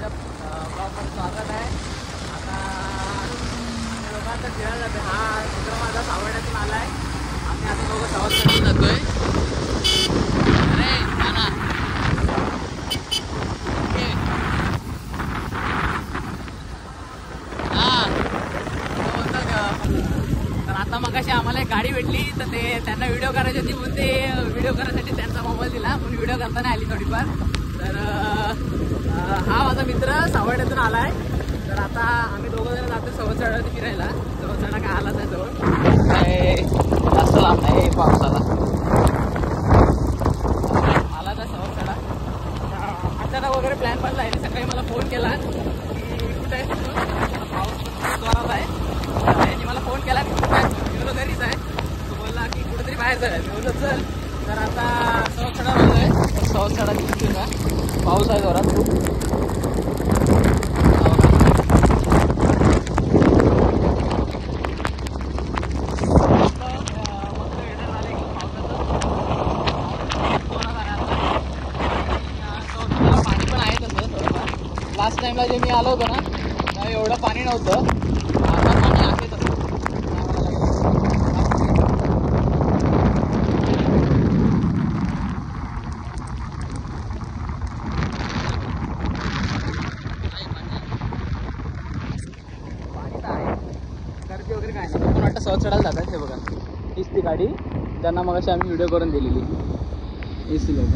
माझ्या ब्लॉगमध्ये स्वागत आहे. आता आम्ही लोकांचा फिरायला जाते. हा मित्र माझा सावड्यातून आला आहे. आम्ही आता दोघं सवासकडून जातोय. अरे नाना तर आता मग अशी आम्हाला एक गाडी भेटली तर ते त्यांना व्हिडिओ करायची होती म्हणून ते व्हिडिओ करायसाठी त्यांचा मोबाईल दिला पण व्हिडिओ करताना आली थोडीफार. तर हा माझा मित्र सावड्यातून आला आहे. तर आता आम्ही दोघं जण जातो सवतसड्यावरती फिरायला. सवतसडा काय आलाच आहे जवळ, काय जास्त लांब नाही पावसाला आला तर सवतसडा. अचानक वगैरे प्लॅन बनला आहे. सकाळी मला फोन केला की कुठे आहे पाऊस जोरात आहे. त्यांनी मला फोन केला की कुठे गेलो घरीच आहे. तो बोलला की कुठेतरी बाहेर जायला. मी बोललो चल. तर आता सवतसडा बोललोय. सवतसडा दिसतोय का, पाऊस आहे जोरात खूप. पाणी पण आहे तसं थोडंफार. लास्ट टाइमला जे मी आलो होतो ना तेव्हा एवढं पाणी नव्हतं. आता पाणी आहे तसं. गर्दी वगैरे काय नाही. पण वाटतं सवतसडाला जातात. हे बघा हीच ती गाडी ज्यांना मग अशी आम्ही व्हिडिओ करून दिलेली. हीच ती लोक.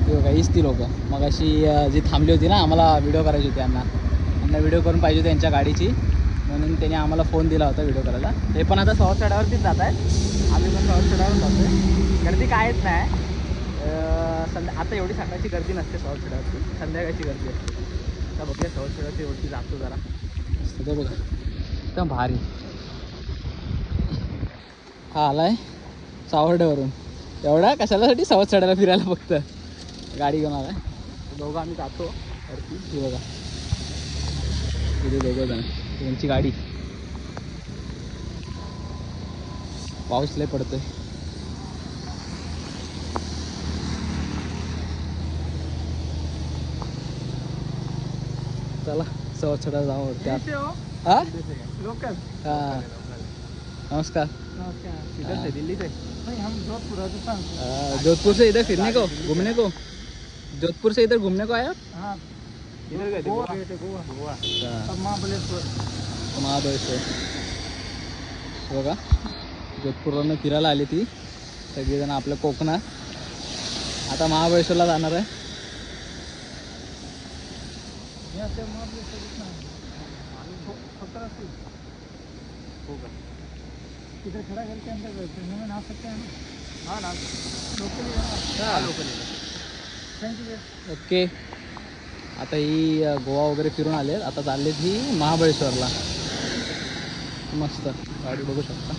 हे बघा हीच ती लोक मग अशी जी थांबली होती ना आम्हाला व्हिडिओ करायची होती. त्यांना व्हिडिओ करून पाहिजे होती त्यांच्या गाडीची म्हणून त्यांनी आम्हाला फोन दिला होता व्हिडिओ करायला. ते पण आता सवतसड्यावरतीच जात आहेत. आम्ही पण सवतसड्यावर जातोय. गर्दी कायच नाही. आता एवढी सकाळची गर्दी नसते सवतसड्यावरती, संध्याकाळची गर्दी असते. आता बघूया सवतसड्यावरती एवढी जातो जरा. ते बघा एकदम भारी. हा आलाय सावर्ड्यावरून. एवढा कशालासाठी सवतसड्याला फिरायला फक्त गाडी घेऊन आलाय. दोघं आम्ही जातो वरती. हे बघा तिथे दोघं जण त्यांची गाडी. पाऊस लय पडतोय. चला सवतसडा जाऊ वरती. हा लोकल. हाँ नमस्कार. इधर से दिल्ली से हम जोधपुर से इधर फिरने को घूमने को. जोधपुर से इधर घूमने को आया. हाँ इधर गए थे गोवा. महाबळेश्वर बघा जोधपूरवरून फिरायला आली ती सगळीजण आपल्या कोकणात. आता महाबळेश्वरला जाणार आहे. इधर खड़ा करके अंदर ट्रेनों में नहा सकते हैं ना. हाँ ना लोकल. ओके. आता ही गोवा वगैरे फिरून आले. आता चाललेत ही महाबळेश्वरला. मस्त गाडी बघू शकता.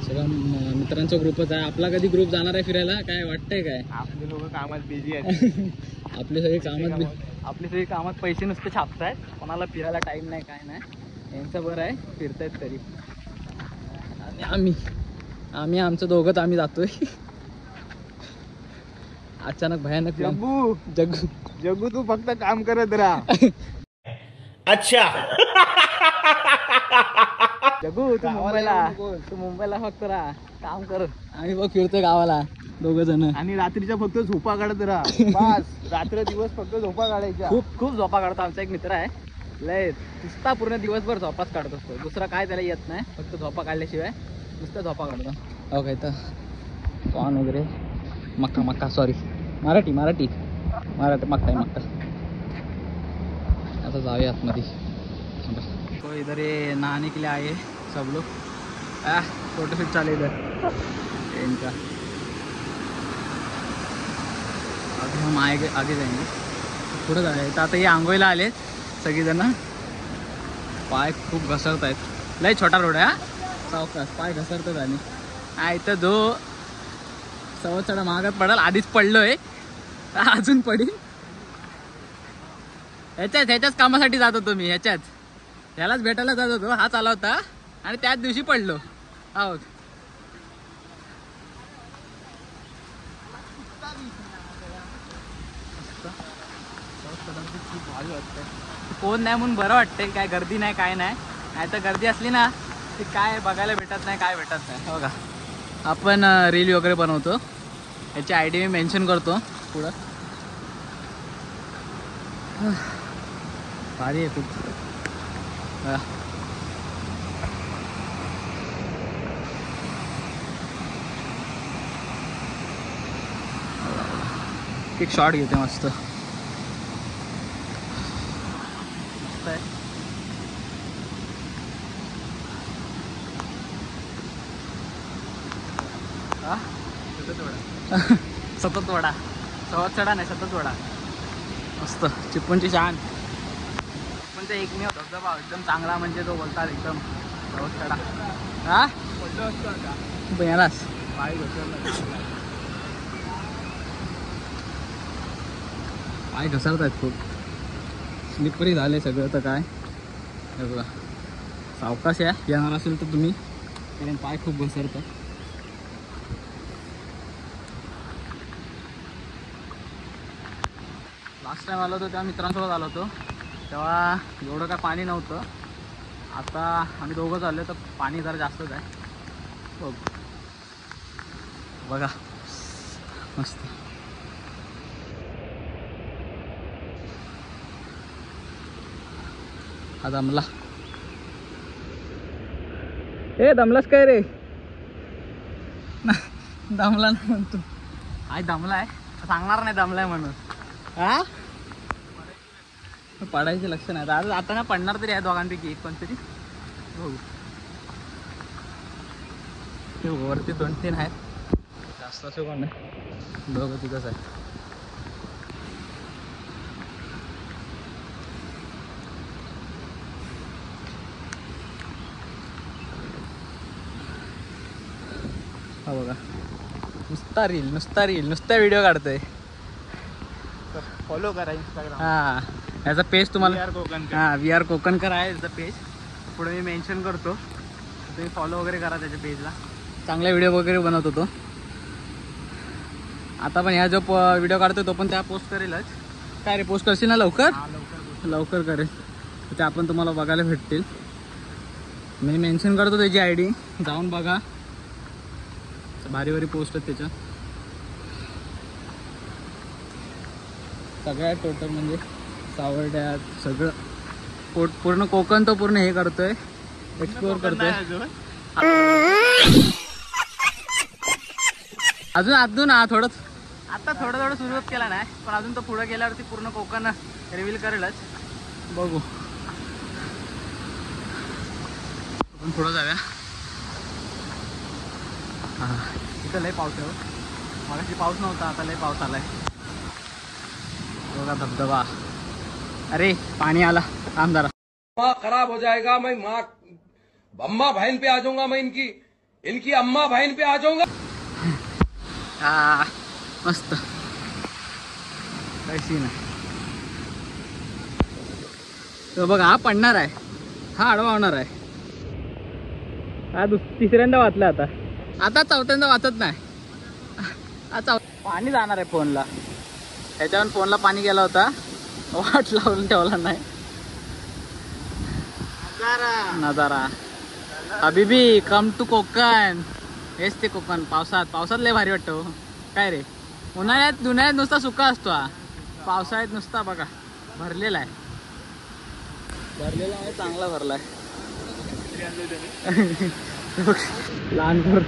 सगळं मित्रांचा ग्रुपच आहे. आपला कधी ग्रुप जाणार आहे फिरायला काय वाटतंय काय. आपले लोक कामात बिझी आहेत. आपले सगळे कामात पैसे नुसते छापतायत. कोणाला फिरायला टाइम नाही काय नाही. यांचं बरं आहे फिरतायत तरी. आणि आम्ही आमचं दोघंच आम्ही जातोय. अचानक भयानक. जग्गू तू फक्त काम करत राहा. अच्छा जग्गू तू मुंबईला फक्त राहा काम कर. आम्ही बघ फिरतोय गावाला दोघ जण. आणि रात्रीच्या फक्त झोपा काढत राहा. बस रात्र दिवस फक्त झोपा काढायच्या. खूप झोपा काढतो. आमचा एक मित्र आहे लय नुसता पूर्ण दिवसभर झोपाच काढत असतो. दुसरा काय त्याला येत नाही. फक्त झोपा काढल्याशिवाय नुसतं झोपा काढतो. हो काय तर कॉर्न वगैरे मक्का सॉरी मराठी मक्का. आता जाऊया आतमध्ये. तो इधर ये नहाने के लिए आए सब लोग. फोटोशूट चालू इधर इनका. अभी हम आगे जाएंगे पुढे जायचं. आता हे आंघोळीला आलेत सगळीजण. पाय खूप घसरत आहेत. लय छोटा रोड आहे हा. सावकाश पाय घसरतात. आणि इथं जो सवतसडा महागात पडाल. आधीच पडलोय अजून पडील. ह्याच्याच कामासाठी जात होतो मी, ह्यालाच भेटायला जात होतो. हा चाला होता आणि त्याच दिवशी पडलो आहोत. कोण नाही म्हणून बरं वाटतंय, काय गर्दी नाही काय नाही. नाही तर गर्दी असली ना ती काय बघायला भेटत नाही, काय भेटत नाही. बघा आपण रील वगैरे बनवतो, याची आयडी मी मेन्शन करतो पुढं. भारी आहे खूप. एक शॉट घेते मस्त. सतत वडा, सवत चढा नाही, सतत वडा मस्त. चिपळूणची शान, चिपळूणचा एकमेव धबधबा एकदम चांगला म्हणजे तो बोलतात एकदम सवत चढा. हा येणारच पाय घसरत आहेत खूप, स्लिपरी झाले सगळं. तर काय बघा सावकाश या येणार असेल तर तुम्ही, कारण पाय खूप घसरतात. लास्ट टाइम आलो होतो तेव्हा मित्रांसोबत आलो होतो, तेव्हा एवढं काय पाणी नव्हतं. आता आम्ही दोघं चाललो तर पाणी जरा जास्तच आहे. बघा मस्त. हा दमला. ए दमलास काय रे? दमला नाही म्हणतो. आई दमलाय, सांगणार नाही दमलाय म्हणून. हा पडायचे लक्ष नाही आता. आता ना पडणार तरी आहे दोघांपैकी एक कोणतरी. हो ते वरती 2-3 आहेत, जास्त असे कोण नाही, दोघं तिथंच आहे. हा बघा नुसता रील नुसता व्हिडिओ काढतोय. फॉलो करा इंस्टाग्राम. हा याचा पेज तुम्हाला हा VR कोकणकर आहे याचा पेज, पुढे मी मेन्शन करतो, तुम्ही फॉलो वगैरे करा त्याच्या पेजला. चांगले व्हिडिओ वगैरे बनवतो तो. आता पण ह्या जो व्हिडिओ काढतो तो पण त्या पोस्ट करेलच. काय रे पोस्ट करशील ना लवकर? लवकर करेल, ते आपण तुम्हाला बघायला भेटतील. मी मेन्शन करतो त्याची आयडी, जाऊन बघा. भारी भारी पोस्ट आहेत त्याच्या सगळ्या. टोटल म्हणजे सावर्ड्यात सगळं पूर्ण कोकण तो पूर्ण हे करतोय, एक्सप्लोर करतोय. अजून थोडं आता थोडं सुरुवात केला नाही, पण अजून तो पुढे गेल्यावरती पूर्ण कोकण रिव्हील करेलच. बघू आपण पुढं जाऊया. हा इथं लय पाऊस आहे, मगाशी पाऊस नव्हता, आता लय पाऊस आलाय. बघा धबधबा. अरे पानी आला, थांब जरा. माँ खराब हो जाएगा, मैं माँ अम्मा बहन पे आ जाऊंगा, मैं इनकी अम्मा बहन पे आ जाऊंगा. मस्त कैसी ना. तो बघा हा पडणार आहे, हा आडवा होणार आहे. हा तिसऱ्यांदा वाचला, आता चौथ्यांदा वाचत नाही. पाणी जाणार आहे फोनला, ह्याच्यावर फोनला पाणी गेला होता, वाट लावून ठेवला नाही. नजारा हबीबी कम टू कोकण. हेच ते कोकण पावसात लय भारी वाटतो. काय रे उन्हाळ्यात नुसता सुका असतो, हा पावसाळ्यात नुसता बघा भरलेला आहे. चांगला भरलाय. लहानपूर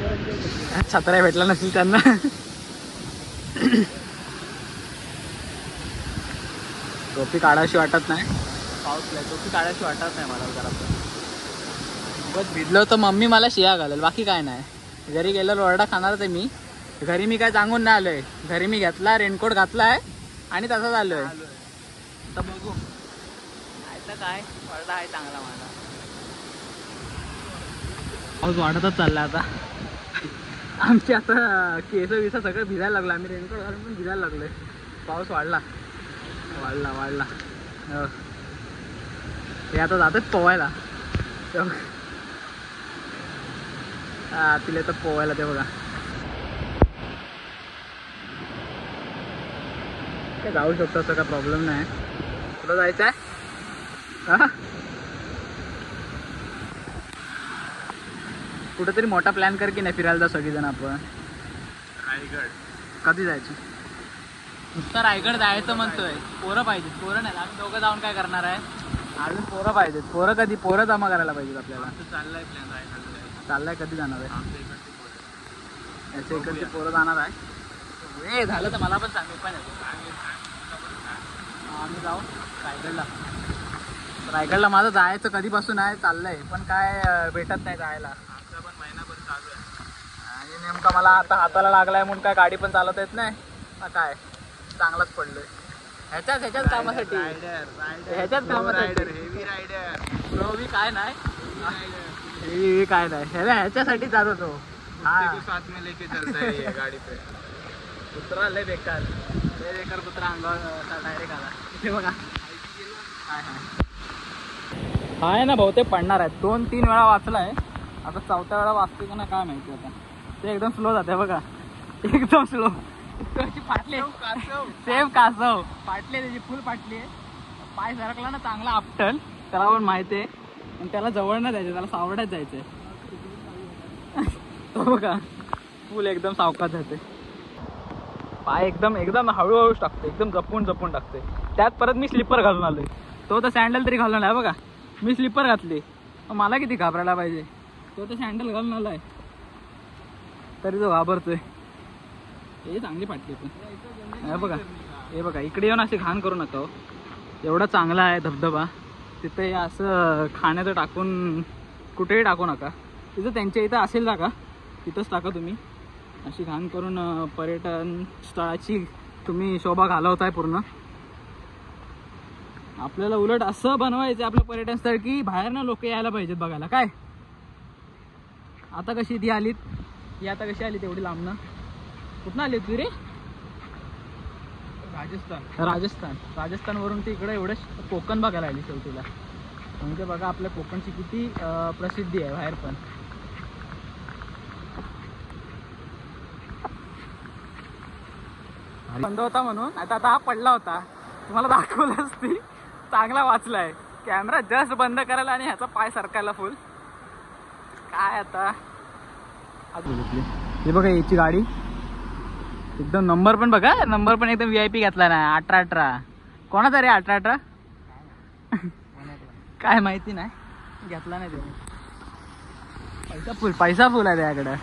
छत्र्या भेटला नसेल त्यांना. टोपी काढायची वाटत नाही, पाऊस टोपी काढायची वाटत नाही मला. जरा बस भिजलो तर मम्मी मला शिया घालेल, बाकी काय नाही. घरी गेल्यावर ओरडा खाणारच आहे मी. घरी मी काय सांगून नाही आलोय, घरी मी घेतला रेनकोट घातलाय आणि तसाच आलोय. आता बघू काय ओरडा आहे चांगला माझा. पाऊस वाढतच चाललाय आता. आमची आता केस विस सगळं भिजायला लागलं. आम्ही रेनकोट घालून पण भिजायला लागलोय. पाऊस वाढला. हे आता जातात पोवायला. हा तिला तर पोवायला ते बघा. काय जाऊ शकतो असं काय प्रॉब्लेम नाही. तुला जायचं आहे? हा कुठेतरी मोठा प्लॅन कर की नाही फिरायला जाऊ सगळीजण आपण. रायगड कधी जायचं? नुसतं रायगड जायचं म्हणतोय. पोरं पाहिजेत. पोरं नाही आम्ही दोघं जाऊन काय करणार आहे. अजून पोरं पाहिजेत. पोरं कधी पोरं जमा करायला पाहिजेत आपल्याला. चाललाय प्लॅन रायगड. चाललाय कधी जाणार आहे? आमच्या इकडची पोरं. याच्या इकडची पोरं जाणार आहे. हे झालं तर मला पण सांग. मी पण येतो. आम्ही जाऊ रायगडला. रायगडला माझं जायचं कधीपासून आहे चाललंय पण काय भेटत नाही जायला. आमचा पण महिनाभर चालू आहे. आणि नेमका मला आता हाताला लागलाय म्हणून काय गाडी पण चालवता येत नाही. काय चांगलाच पडलोय ह्याच्याच कामासाठी. ह्याच्याच कामासाठी हेवी रायडर. प्रोवी काय नाही. हेवी काय नाही. ह्याच्यासाठी जात होतो. हा साथ में लेके चलता है ये गाडी पे. कुत्रा लय बेकार. लय बेकार कुत्रा अंगावर डायरेक्ट आला. इथे बघा काय आहे ना बहुतेक पडणार आहे. 2-3 वेळा वाचलाय. आता 4थ्या वेळा वाचते का ना काय माहिती. आता ते एकदम स्लो जाते बघा. एकदम स्लो. फाटले सेम कासव फाटले. त्याची फुल फाटली आहे. पाय सरकला ना चांगला आपटल. त्याला पण माहिती आहे. पण त्याला जवळ नाही जायचं. त्याला सावड्यात जायचंय. तो बघा फुल एकदम सावकाश जाते. पाय एकदम हळूहळूच टाकते. एकदम जपून टाकते. त्यात परत मी स्लीपर घालून आलोय. तो तर सँडल तरी घालून आहे बघा. मी स्लीपर घातली. मला किती घाबरायला पाहिजे. तो तर सँडल घालून आलाय तरी तो घाबरतोय. हे चांगली फाटली पण. हे बघा इकडे येऊन अशी घाण करू नका. एवढा चांगला आहे धबधबा. तिथे असं खाण्याचं टाकून कुठेही टाकू नका. तिथं त्यांच्या इथं असेल जागा तिथंच टाका तुम्ही. अशी घाण करून पर्यटन स्थळाची तुम्ही शोभा घालवताय पूर्ण. आपल्याला उलट असं बनवायचं आपलं पर्यटन स्थळ की बाहेरनं लोक यायला पाहिजेत बघायला. काय आता कशी ती आलीत. ही आता कशी आली तेवढी लांबनं. कुठं आली तू रे? राजस्थानवरून ती इकडे एवढं कोकण बघायला आली शेवटीला. म्हणजे बघा आपल्या कोकणची किती प्रसिद्धी आहे बाहेर पण. बंद होता म्हणून. आता हा पडला होता. तुम्हाला दाखवलंच ती. चांगला वाचलाय. कॅमेरा जस्ट बंद करायला आणि ह्याचा पाय सरकायला फुल. काय आता हे बघा याची गाडी एकदम नंबर पण बघा. नंबर पण एकदम VIP घेतला ना. 18-18 कोणाचा रे? 18-18 काय माहिती नाही. घेतला नाही त्याने. पैसा फुल आहे त्याकडे.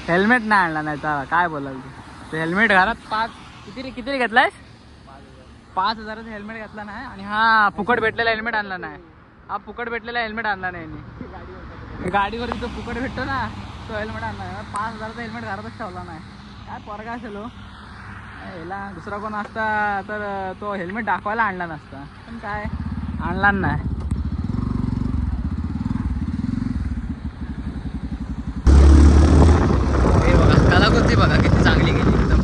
हेल्मेट नाही आणला नाही तर काय बोलाल तू. हेल्मेट घरात किती घेतलायस? 5,000चं हेल्मेट घेतला नाही. आणि हा फुकट भेटलेला हेल्मेट आणला नाही. हा फुकट भेटलेला हेल्मेट आणला नाही. गाडीवर जो फुकट भेटतो ना तो हेल्मेट आणला. 5,000चा हेल्मेट घरातच ठेवला नाही. काय पोरगा असेल हो. याला दुसरा कोण असता तर तो हेल्मेट दाखवायला आणला नसता. पण काय आणला नाही. हे बघा कलाकृती बघा किती चांगली गेली एकदम.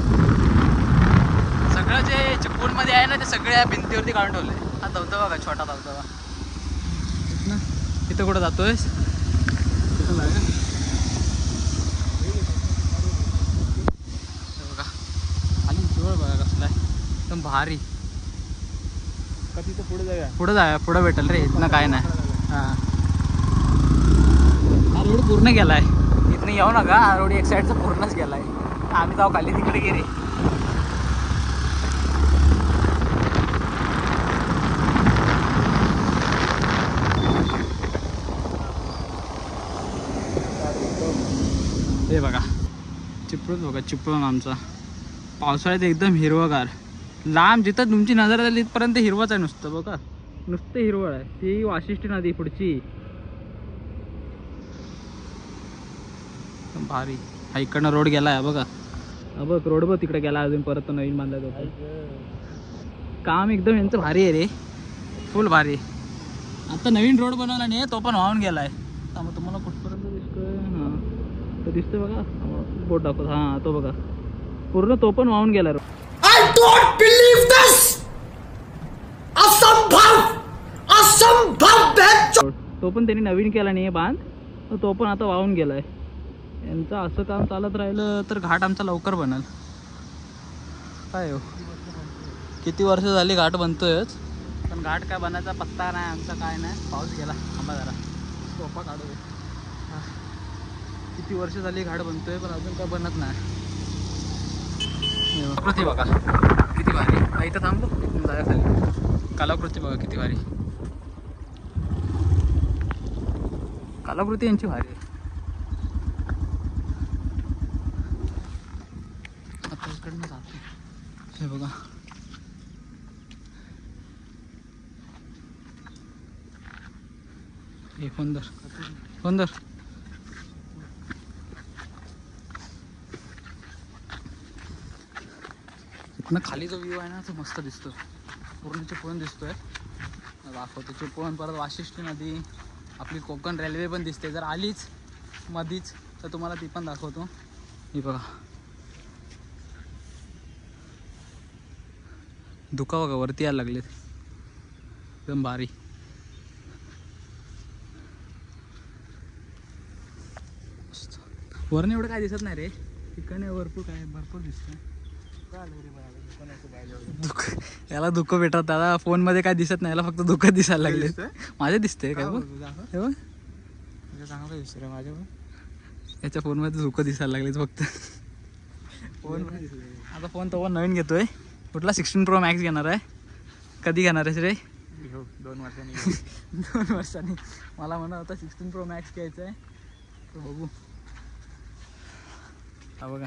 सगळं जे चिपळूणमध्ये आहे ना ते सगळ्या भिंतीवरती काढून ठेवले. हा धबधबा बघा छोटा धबधबा. इथं कुठं जातोयस? बघा खाली जवळ बघा कसला आहे एकदम भारी. तिथं पुढे जाऊया. पुढं भेटेल रे. इथनं काय नाही. हा रोड पूर्ण गेलाय. इथनं येऊ नका. रोड एक साईडचा पूर्णच गेलाय. आम्ही जाऊ खाली तिकडे गेले. हे बघा चिपळूण बघा. चिपळूण आमचा पावसाळ्यात एकदम हिरवगार. लांब जिथं तुमची नजर आली तिथपर्यंत हिरवच आहे नुसतं. बघा नुसतं हिरवळ आहे. ती वाशिष्ठी नदी पुढची भारी. हा इकडनं रोड गेलाय बघा. बघ रोड बघ तिकडे गेला. अजून परत तो नवीन बांधला जातो. काम एकदम यांचं भारी आहे रे. फुल भारी. आता नवीन रोड बनवला नाही तो पण वाहून गेलाय. मग तुम्हाला कुठपर्यंत दिसतोय? हां तो दिसतोय बघा. बोट दाखवत. हां तो बघा पूर्ण तो पण वाहून गेला. I don't believe this. तो पण त्यांनी नवीन केला नाही आहे बांध, तर तो पण आता वाहून गेला आहे. यांचं असं काम चालत राहिलं तर घाट आमचा लवकर बनेल. काय हो, किती वर्ष झाली घाट बनतोयच, पण घाट काय बनायचा पत्ता नाही आमचा, काय नाही. पाऊस गेला, थांबा जरा सोपा काढू दे. किती वर्ष झाली घाट बनतोय पण अजून काय बनत नाही. कलाकृती बघा किती भारी. इथं थांबलो जाया खाली. कलाकृती बघा किती भारी. कलाकृती यांची भारी आहे. आता इकडनं जातो हे बघा. हे फोन इथनं खाली जो व्ह्यू आहे ना तो मस्त दिसतो. पूर्ण चिपळूण दिसतोय. दाखवतो चिपळूण, परत वाशिष्ठी नदी, आपली कोकण रेल्वे पण दिसते. जर आलीच मधीच तर तुम्हाला ती पण दाखवतो. ही बघा धुका बघा वरती यायला लागलेत एकदम भारी. वरनं एवढं काय दिसत नाही रे, ठिकाणी भरपूर दिसतंय. याला धुकं भेटत दादा, फोन मध्ये काय दिसत नाही, याला फक्त धुकं दिसायला लागले. माझे दिसते काय चांगलं दिसत रे माझ्या, याच्या फोन मध्ये धुकं दिसायला लागले फक्त. फोन आता फोन तो नवीन घेतोय. कुठला 16 Pro Max घेणार आहे. कधी घेणार आहेस रे? 2 वर्षांनी 2 वर्षांनी. मला म्हणा होता 16 Pro Max घ्यायचा आहे, तर बघू. हा बघा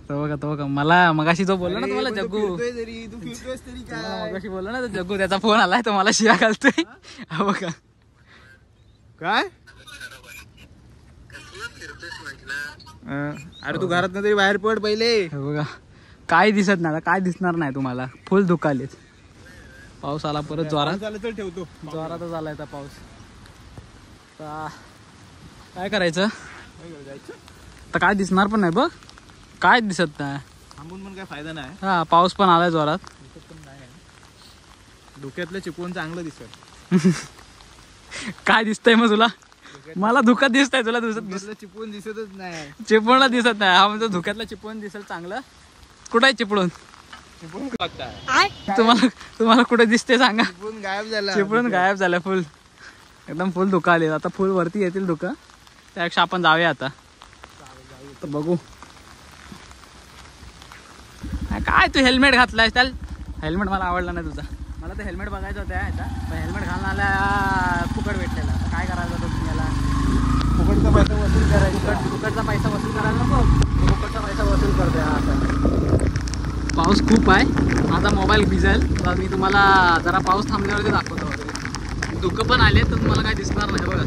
तो बघा मला मगाशी जो बोलला ना तुम्हाला जग्गू, मगाशी बोलला ना तो जग्गू, त्याचा फोन आलाय तो मला शिया घालतोय. हा बघा काय. अरे तू घरात तरी बाहेर पड पहिले. बघा काय दिसत नाही, काय दिसणार नाही तुम्हाला. फुल धुकालेच. पाऊस आला परत जोरात. ठेवतो जोरातच आलाय आता पाऊस. काय करायचं तर काय दिसणार पण नाही बघ, काय दिसत नाही. थांबून पण काय फायदा नाही. हा पाऊस पण आलाय जोरात. डोक्यातलं चिपळूण चांगलं दिसत. काय दिसतंय मग तुला? मला धुकं दिसतंय, तुला दिसत चिपळूण दिसतच नाही. चिपळूणला दिसत नाही. हा म्हणजे धुक्यातला चिपळूण दिसेल चांगलं. कुठं आहे चिपळूण? तुम्हाला कुठे दिसते सांगा. चिपळूण गायब झाला. चिपळूण गायब झालं. फुल एकदम फुल धुकं आले. आता फुल वरती येतील धुकं, त्यापेक्षा आपण जाऊया आता. तर बघू काय तू हेल्मेट घातलाय. त्याला हेल्मेट मला आवडला नाही तुझा. मला तर हेल्मेट बघायचं होतं ह्याचा, पण हेल्मेट घालण्याला फुकट भेटलेला. आता काय करायचं होतं तुम्हाला? फुकटचा पैसा वसूल करायचा. फुकटचा पैसा वसूल करायला नको, फुकटचा पैसा वसूल करते. आता पाऊस खूप आहे, माझा मोबाईल भिजेल. तर मी तुम्हाला जरा पाऊस थांबल्यावरती दाखवतो वगैरे. धुकं पण आले तर तुम्हाला काय दिसणार नाही. बघा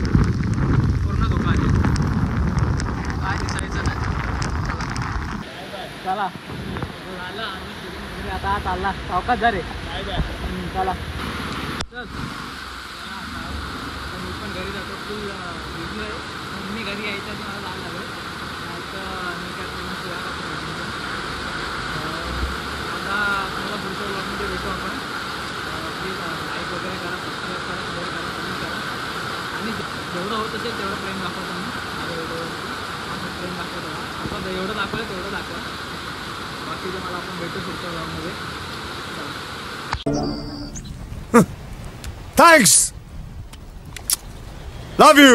पूर्ण धुकं आले, काय दिसायचं नाही. चला आता चालला सावकाश जा रे. चला मी पण घरी जातो. फुल बिझी आहे. मी घरी यायचं तर मला जायला लागेल. मी काय आता तुम्हाला पुढच्या व्लॉगमध्ये भेटू आपण. प्लीज लाईक वगैरे करा, सबस्क्राईब करा, शेअर करा, कमेंट करा. आणि जेवढं होत असेल तेवढं प्रेम दाखवतो मी माझ्या व्हिडिओवरती. आपण प्रेम दाखवतो. आपण एवढं दाखवलं तेवढं दाखवा. बाकीचं मला आपण भेटू पुढच्या व्लॉगमध्ये. Thanks. Love you.